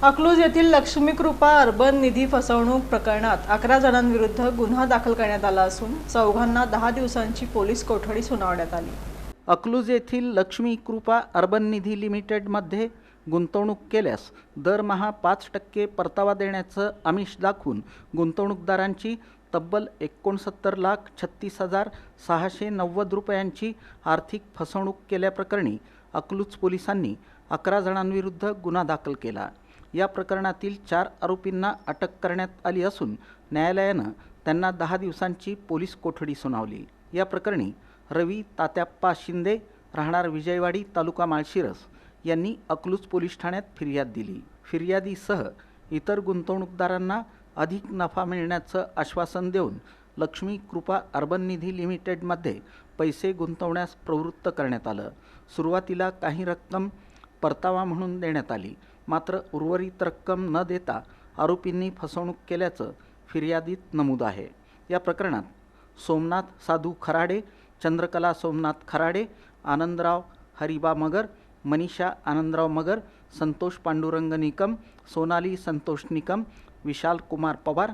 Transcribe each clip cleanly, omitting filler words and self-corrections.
अकलूज येथील लक्ष्मी कृपा अर्बन निधी फसवणूक प्रकरणात 11 जणांविरुद्ध गुन्हा दाखल करण्यात आला असून चौघांना 10 दिवसांची पोलीस कोठडी सुनावण्यात आली। अकलूज येथील लक्ष्मी कृपा अर्बन निधी लिमिटेडमध्ये गुंतवणूक केल्यास दरमहा 5% परतावा देण्याचं आमिष दाखवून गुंतवणूकदारांची तब्बल 69,36,690 रुपयांची आर्थिक फसवणूक केल्याप्रकरणी अकलूज पोलिसांनी 11 जणांविरुद्ध गुन्हा दाखल केला। या प्रकरणातील 4 आरोपींना अटक करण्यात आली असून न्यायालयानं त्यांना 10 दिवसांची पोलीस कोठडी सुनावली। या प्रकरणी रवी तात्याप्पा शिंदे राहणार विजयवाडी तालुका माळशिरस यांनी अकलूज पोलीस ठाण्यात फिर्याद दिली। फिर्यादीसह इतर गुंतवणूकदारांना अधिक नफा मिळण्याचं आश्वासन देऊन लक्ष्मी कृपा अर्बन निधी लिमिटेडमध्ये पैसे गुंतवण्यास प्रवृत्त करण्यात आलं। सुरुवातीला काही रक्कम परतावा म्हणून देण्यात आली, मात्र उर्वरित रक्कम न देता आरोपींनी फसवणूक केल्याचं फिर्यादीत नमूद आहे। या प्रकरणात सोमनाथ साधू खराडे, चंद्रकला सोमनाथ खराडे, आनंदराव हरिबा मगर, मनीषा आनंदराव मगर, संतोष पांडुरंग निकम, सोनाली संतोष निकम, विशाल कुमार पवार,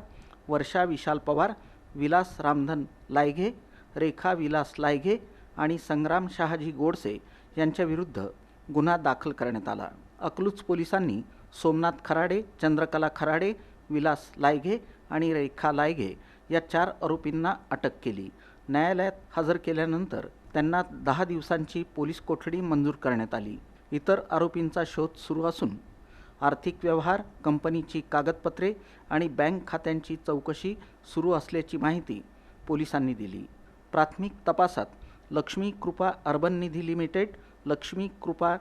वर्षा विशाल पवार, विलास रामधन लायघे, रेखा विलास लायघे आणि संग्राम शहाजी गोडसे यांच्याविरुद्ध गुन्हा दाखल करण्यात आला। अकलूज पोलिसांनी सोमनाथ खराडे, चंद्रकला खराडे, विलास लायघे आणि रेखा लायघे या 4 आरोपींना अटक केली। न्यायालयात हजर केल्यानंतर त्यांना 10 दिवसांची पोलीस कोठडी मंजूर करण्यात आली। इतर आरोपींचा शोध सुरू असून आर्थिक व्यवहार, कंपनीची कागदपत्रे आणि बँक खात्यांची चौकशी सुरू असल्याची माहिती पोलिसांनी दिली। प्राथमिक तपासात लक्ष्मी कृपा अर्बन निधी लिमिटेड, लक्ष्मी कृपा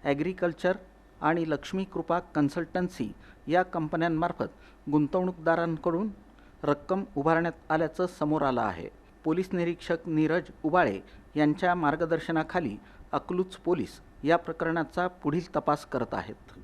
ॲग्रिकल्चर आणि लक्ष्मी कृपा कन्सल्टन्सी या कंपन्यांमार्फत गुंतवणूकदारांकडून रक्कम उभारण्यात आल्याचं समोर आलं आहे। पोलीस निरीक्षक नीरज उबाळे यांच्या मार्गदर्शनाखाली अकलूज पोलीस या प्रकरणाचा पुढील तपास करत आहेत।